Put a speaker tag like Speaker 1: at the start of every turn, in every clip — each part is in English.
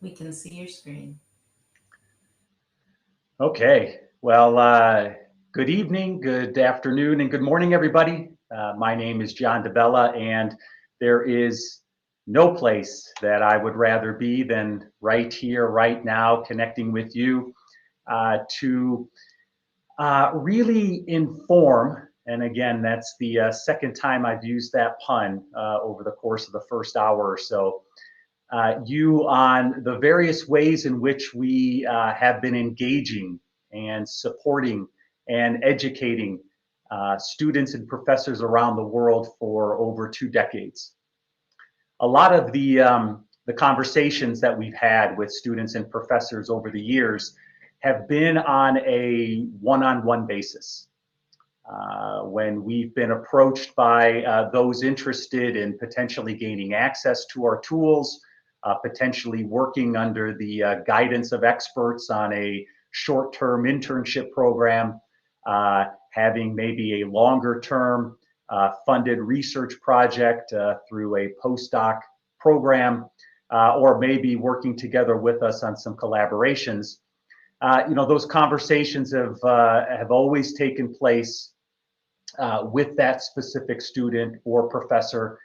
Speaker 1: We can see your screen.
Speaker 2: Okay, well, good evening, good afternoon, and good morning, everybody. My name is John DeBella, and there is no place that I would rather be than right here, right now, connecting with you to really inform. And again, that's the second time I've used that pun over the course of the first hour or so. You on the various ways in which we have been engaging and supporting and educating students and professors around the world for over 2 decades. A lot of the conversations that we've had with students and professors over the years have been on a one-on-one basis. When we've been approached by those interested in potentially gaining access to our tools, potentially working under the guidance of experts on a short-term internship program, having maybe a longer-term funded research project through a postdoc program, or maybe working together with us on some collaborations. Those conversations have always taken place with that specific student or professor.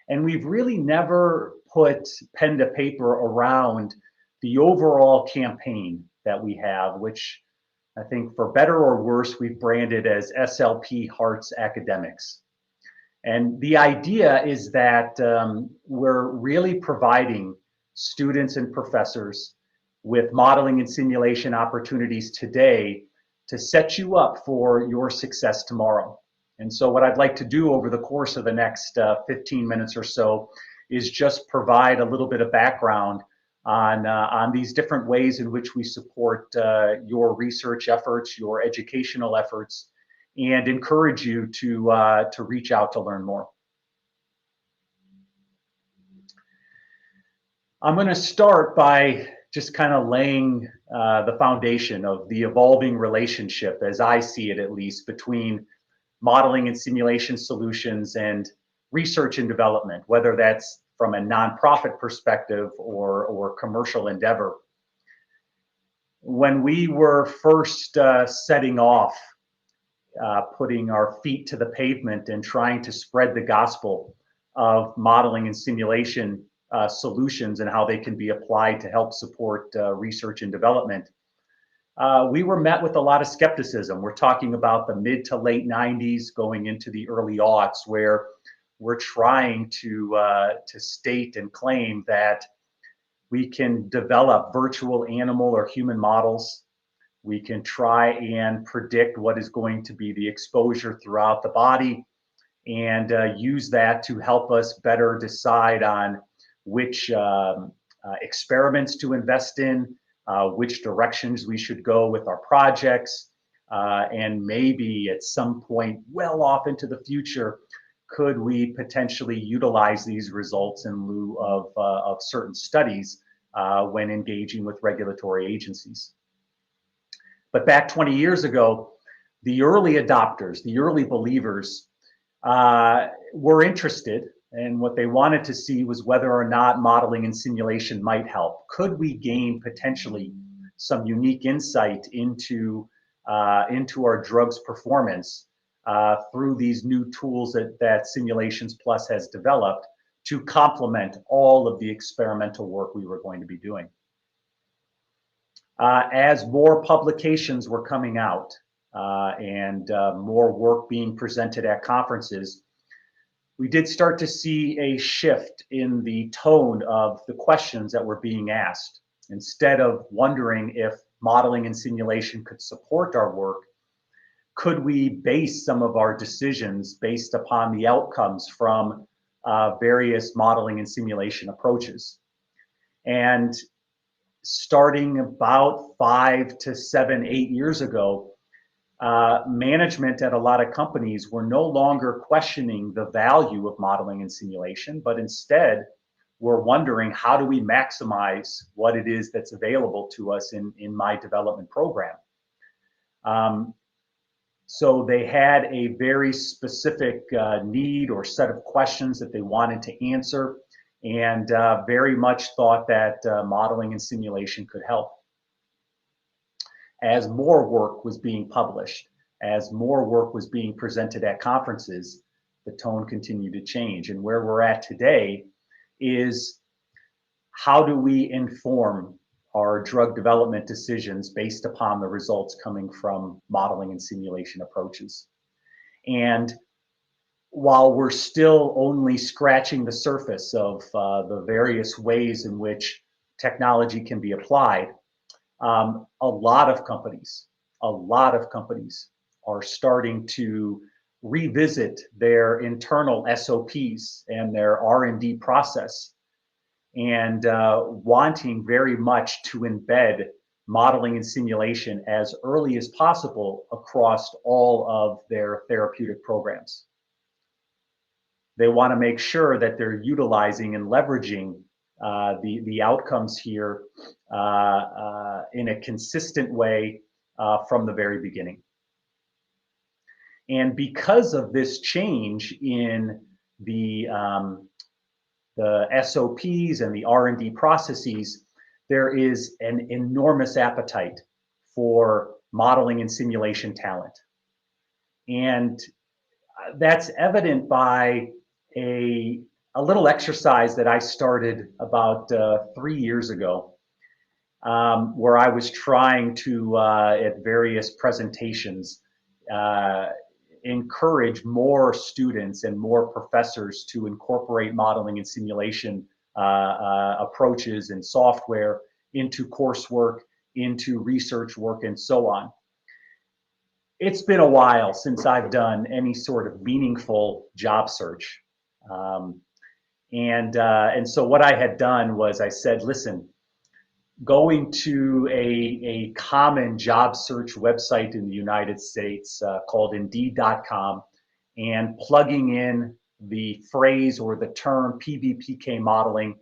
Speaker 2: And we've really never put pen to paper around the overall campaign that we have, which I think for better or worse, we've branded as SLP Hearts Academics. And the idea is that we're really providing students and professors with modeling and simulation opportunities today to set you up for your success tomorrow. And so what I'd like to do over the course of the next 15 minutes or so is just provide a little bit of background on these different ways in which we support your research efforts, your educational efforts, and encourage you to reach out to learn more. I'm going to start by just kind of laying the foundation of the evolving relationship, as I see it at least, between modeling and simulation solutions and research and development, whether that's from a nonprofit perspective or commercial endeavor. When we were first setting off, putting our feet to the pavement and trying to spread the gospel of modeling and simulation solutions and how they can be applied to help support research and development, we were met with a lot of skepticism. We're talking about the mid to late 90s going into the early aughts, where we're trying to state and claim that we can develop virtual animal or human models. We can try and predict what is going to be the exposure throughout the body and use that to help us better decide on which experiments to invest in, which directions we should go with our projects, and maybe at some point well off into the future, could we potentially utilize these results in lieu of certain studies when engaging with regulatory agencies. But back 20 years ago, the early adopters, the early believers were interested, and what they wanted to see was whether or not modeling and simulation might help. Could we gain potentially some unique insight into our drug's performance through these new tools that Simulations Plus has developed to complement all of the experimental work we were going to be doing. As more publications were coming out and more work being presented at conferences, we did start to see a shift in the tone of the questions that were being asked. Instead of wondering if modeling and simulation could support our work, could we base some of our decisions based upon the outcomes from various modeling and simulation approaches? And starting about 5 to 7, 8 years ago, management at a lot of companies were no longer questioning the value of modeling and simulation, but instead were wondering, how do we maximize what it is that's available to us in my development program? So they had a very specific need or set of questions that they wanted to answer. and very much thought that modeling and simulation could help. As more work was being published, as more work was being presented at conferences, the tone continued to change. And where we're at today is, how do we inform our drug development decisions based upon the results coming from modeling and simulation approaches? And while we're still only scratching the surface of the various ways in which technology can be applied, a lot of companies are starting to revisit their internal SOPs and their R&D process, and wanting very much to embed modeling and simulation as early as possible across all of their therapeutic programs. They want to make sure that they're utilizing and leveraging the outcomes here in a consistent way from the very beginning. And because of this change in the SOPs and the R&D processes, there is an enormous appetite for modeling and simulation talent. And that's evident by a little exercise that I started about 3 years ago, where I was trying to, at various presentations, encourage more students and more professors to incorporate modeling and simulation approaches and software into coursework, into research work, and so on. It's been a while since I've done any sort of meaningful job search. And so what I had done was I said, listen, going to a common job search website in the United States called Indeed.com and plugging in the phrase or the term PBPK modeling,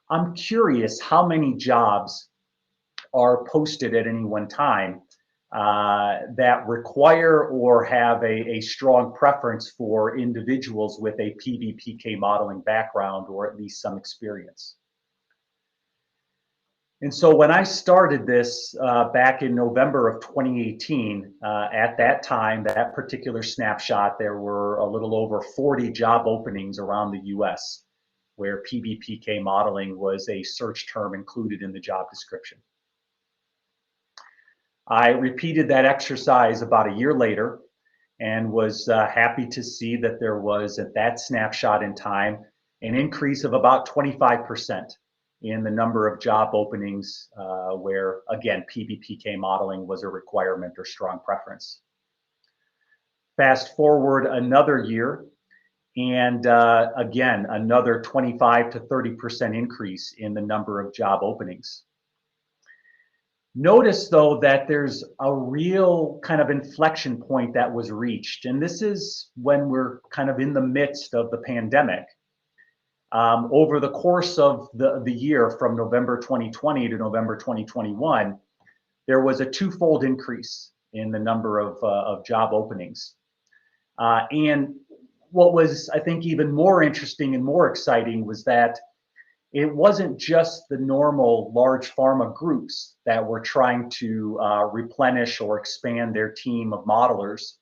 Speaker 2: I'm curious how many jobs are posted at any one time that require or have a strong preference for individuals with a PBPK modeling background or at least some experience. And so when I started this back in November of 2018, at that time, that particular snapshot, there were a little over 40 job openings around the US where PBPK modeling was a search term included in the job description. I repeated that exercise about a year later and was happy to see that there was, at that snapshot in time, an increase of about 25% in the number of job openings where, again, PBPK modeling was a requirement or strong preference. Fast forward another year, and again, another 25 to 30% increase in the number of job openings. Notice, though, that there's a real kind of inflection point that was reached, and this is when we're kind of in the midst of the pandemic. Over the course of the year from November 2020 to November 2021, there was a twofold increase in the number of job openings. And what was, I think, even more interesting and more exciting was that it wasn't just the normal large pharma groups that were trying to replenish or expand their team of modelers.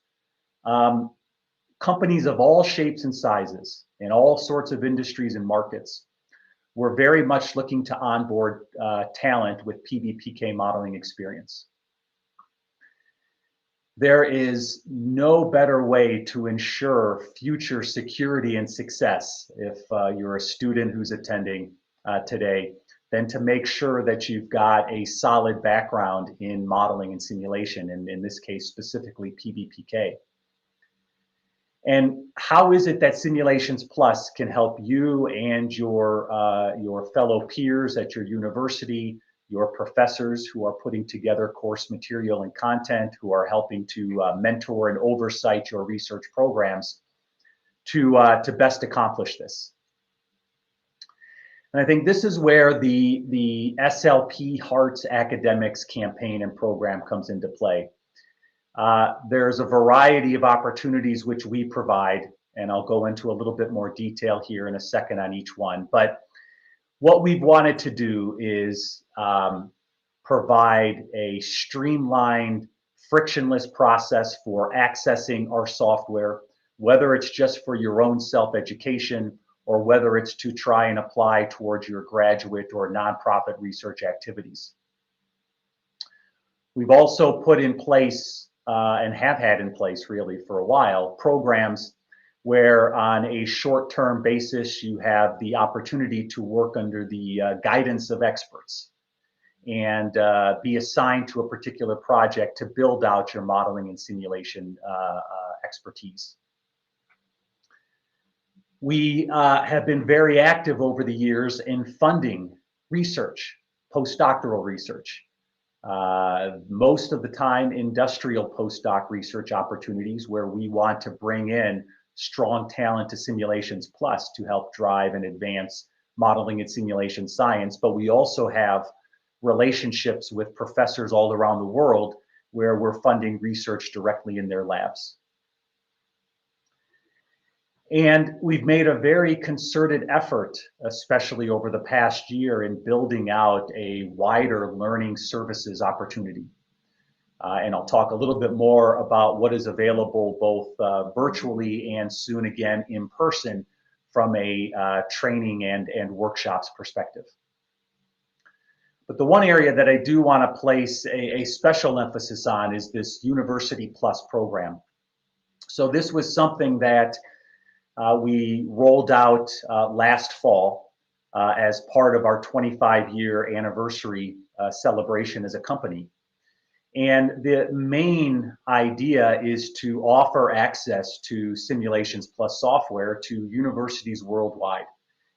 Speaker 2: Companies of all shapes and sizes in all sorts of industries and markets were very much looking to onboard talent with PBPK modeling experience. There is no better way to ensure future security and success if you're a student who's attending today than to make sure that you've got a solid background in modeling and simulation, and in this case specifically PBPK. And how is it that Simulations Plus can help you and your fellow peers at your university, your professors who are putting together course material and content, who are helping to mentor and oversight your research programs to best accomplish this? And I think this is where the SLP Hearts Academics campaign and program comes into play. There's a variety of opportunities which we provide And I'll go into a little bit more detail here in a second on each one. But what we've wanted to do is provide a streamlined, frictionless process for accessing our software, whether it's just for your own self-education or whether it's to try and apply towards your graduate or nonprofit research activities. We've also put in place and have had in place really for a while programs where on a short-term basis you have the opportunity to work under the guidance of experts and be assigned to a particular project to build out your modeling and simulation expertise. We have been very active over the years in funding research, postdoctoral research. Most of the time industrial postdoc research opportunities where we want to bring in strong talent to Simulations Plus to help drive and advance modeling and simulation science. But we also have relationships with professors all around the world where we're funding research directly in their labs. And we've made a very concerted effort, especially over the past year, in building out a wider learning services opportunity. And I'll talk a little bit more about what is available both virtually and soon again in person from a training and workshops perspective. But the one area that I do want to place a special emphasis on is this University Plus program. So this was something that we rolled out last fall as part of our 25-year anniversary celebration as a company. And the main idea is to offer access to Simulations Plus software to universities worldwide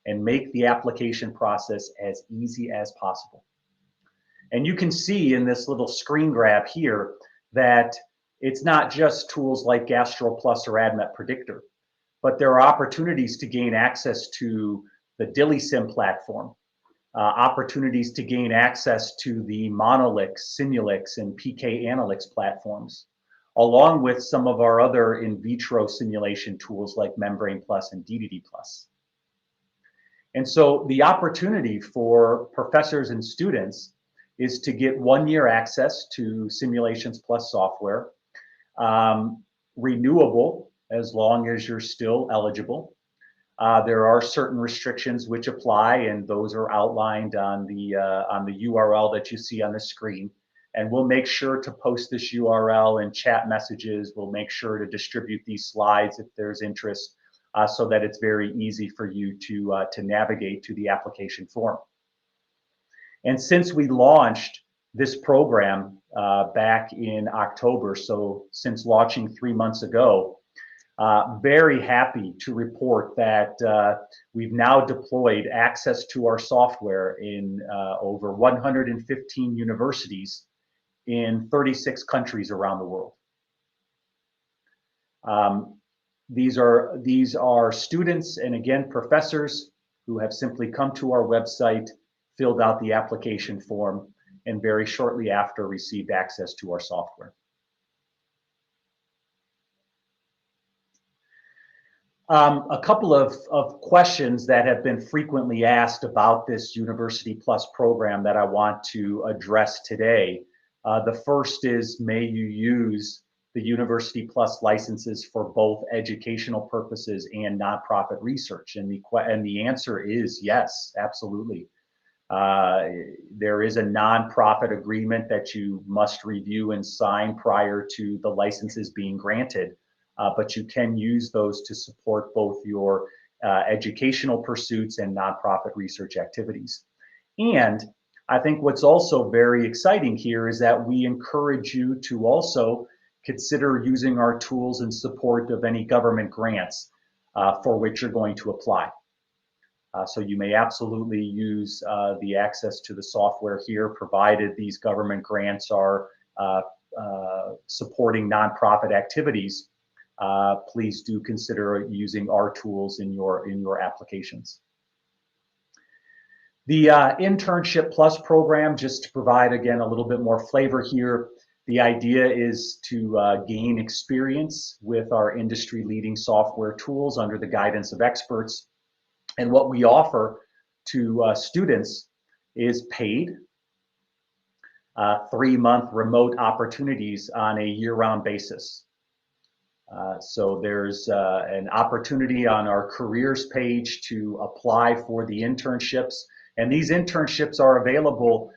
Speaker 2: and make the application process as easy as possible. And you can see in this little screen grab here that it's not just tools like GastroPlus or ADMET Predictor, but there are opportunities to gain access to the DILISIM platform, opportunities to gain access to the Monolix, Simulix, and PK Analytics platforms, along with some of our other in vitro simulation tools like Membrane Plus and DDD Plus. And so the opportunity for professors and students is to get 1 year access to Simulations Plus software, renewable as long as you're still eligible. There are certain restrictions which apply, and those are outlined on the URL that you see on the screen. And we'll make sure to post this URL in chat messages. We'll make sure to distribute these slides if there's interest, so that it's very easy for you to navigate to the application form. And since we launched this program back in October, so since launching 3 months ago, very happy to report that we've now deployed access to our software in over 115 universities in 36 countries around the world. These are students and again professors who have simply come to our website, filled out the application form, and very shortly after received access to our software. A couple of questions that have been frequently asked about this University Plus program that I want to address today. The first is, may you use the University Plus licenses for both educational purposes and nonprofit research? And the answer is yes, absolutely. There is a nonprofit agreement that you must review and sign prior to the licenses being granted. But you can use those to support both your educational pursuits and nonprofit research activities. And I think what's also very exciting here is that we encourage you to also consider using our tools in support of any government grants for which you're going to apply. So you may absolutely use the access to the software here, provided these government grants are supporting nonprofit activities. Please do consider using our tools in your applications. The Internship Plus program, just to provide again a little bit more flavor here, The idea is to gain experience with our industry-leading software tools under the guidance of experts. And what we offer to students is paid 3-month remote opportunities on a year-round basis. So there's an opportunity on our careers page to apply for the internships. And these internships are available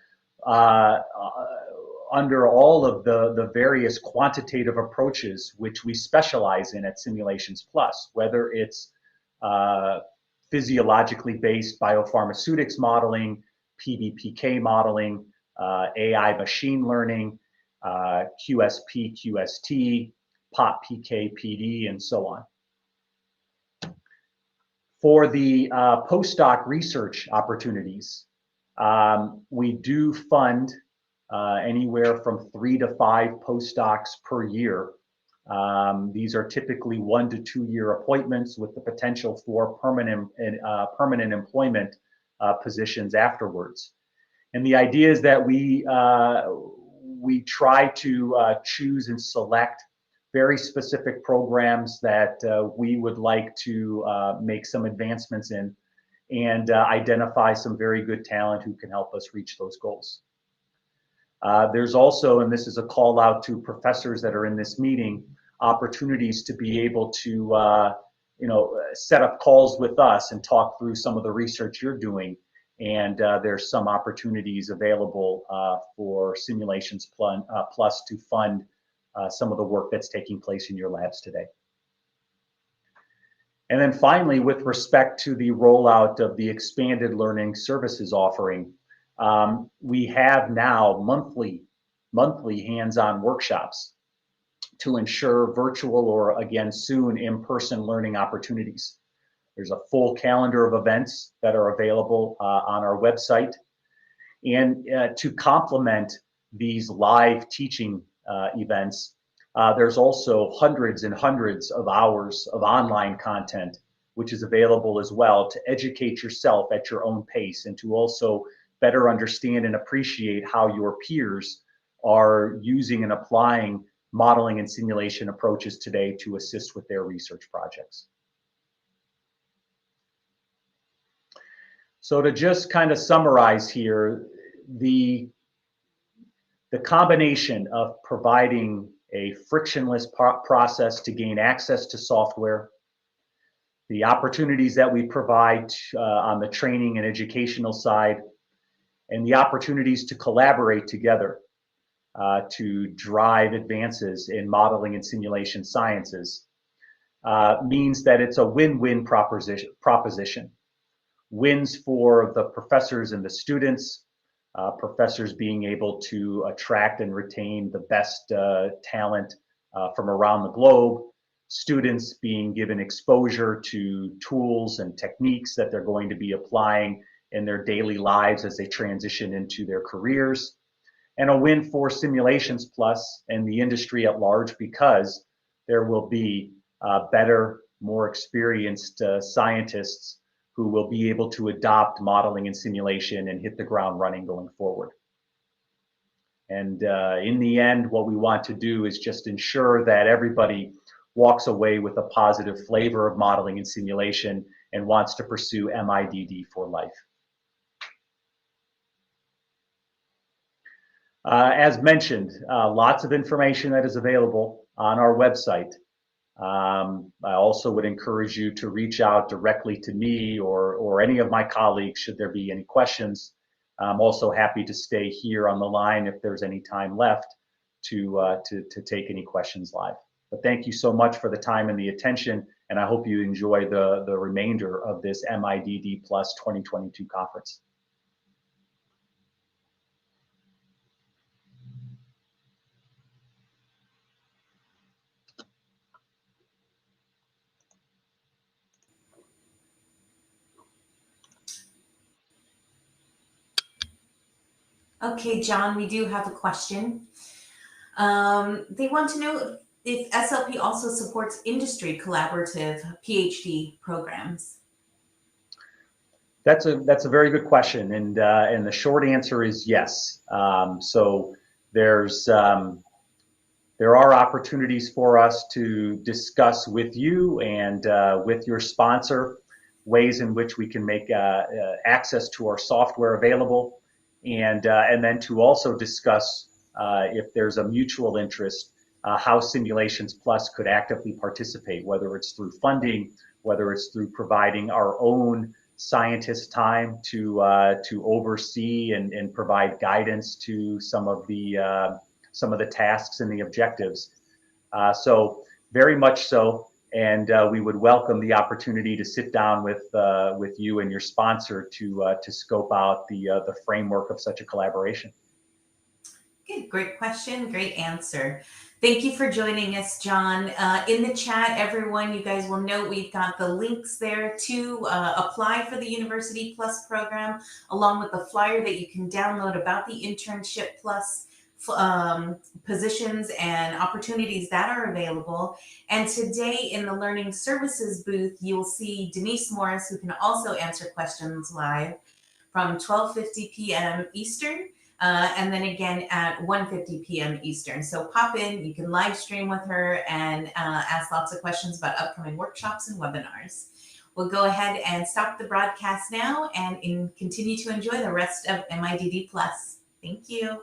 Speaker 2: under all of the various quantitative approaches which we specialize in at Simulations Plus, whether it's physiologically based biopharmaceutics modeling, PBPK modeling, AI machine learning, QSP, QST, POP, PK, PD, and so on. For the postdoc research opportunities, we do fund anywhere from 3 to 5 postdocs per year. These are typically 1 to 2 year appointments with the potential for permanent employment positions afterwards. And the idea is that we try to choose and select very specific programs that we would like to make some advancements in, and identify some very good talent who can help us reach those goals. There's also, and this is a call out to professors that are in this meeting, opportunities to be able to set up calls with us and talk through some of the research you're doing. And there's some opportunities available for Simulations Plus to fund some of the work that's taking place in your labs today. And then finally, with respect to the rollout of the expanded learning services offering, we have now monthly hands-on workshops to ensure virtual or, again, soon in-person learning opportunities. There's a full calendar of events that are available on our website. And to complement these live teaching events, there's also hundreds and hundreds of hours of online content, which is available as well to educate yourself at your own pace and to also better understand and appreciate how your peers are using and applying modeling and simulation approaches today to assist with their research projects. So to just kind of summarize here, the combination of providing a frictionless process to gain access to software, the opportunities that we provide on the training and educational side, and the opportunities to collaborate together to drive advances in modeling and simulation sciences means that it's a win-win proposition. Wins for the professors and the students, professors being able to attract and retain the best talent from around the globe, students being given exposure to tools and techniques that they're going to be applying in their daily lives as they transition into their careers, and a win for Simulations Plus and the industry at large, because there will be better, more experienced scientists who will be able to adopt modeling and simulation and hit the ground running going forward. And in the end, what we want to do is just ensure that everybody walks away with a positive flavor of modeling and simulation and wants to pursue MIDD for life. As mentioned, lots of information that is available on our website. I also would encourage you to reach out directly to me or any of my colleagues should there be any questions. I'm also happy to stay here on the line if there's any time left to take any questions live. But thank you so much for the time and the attention, and I hope you enjoy the remainder of this MIDD Plus 2022 conference.
Speaker 1: Okay, John, we do have a question. They want to know if SLP also supports industry collaborative PhD programs.
Speaker 2: That's a very good question, and the short answer is yes. So there's there are opportunities for us to discuss with you and with your sponsor ways in which we can make access to our software available, and then to also discuss if there's a mutual interest, how Simulations Plus could actively participate, whether it's through funding, whether it's through providing our own scientists time to oversee and provide guidance to some of the tasks and the objectives. So very much so, and we would welcome the opportunity to sit down with you and your sponsor to scope out the framework of such a collaboration.
Speaker 1: Good, great question, great answer. Thank you for joining us, John. In the chat, everyone, you guys will note we've got the links there to apply for the University Plus program, along with the flyer that you can download about the Internship Plus positions and opportunities that are available. And today in the Learning Services booth, you'll see Denise Morris, who can also answer questions live from 12:50 p.m. Eastern. And then again at 1:50 p.m. Eastern. So pop in, you can live stream with her and ask lots of questions about upcoming workshops and webinars. We'll go ahead and stop the broadcast now and continue to enjoy the rest of MIDD Plus. Thank you.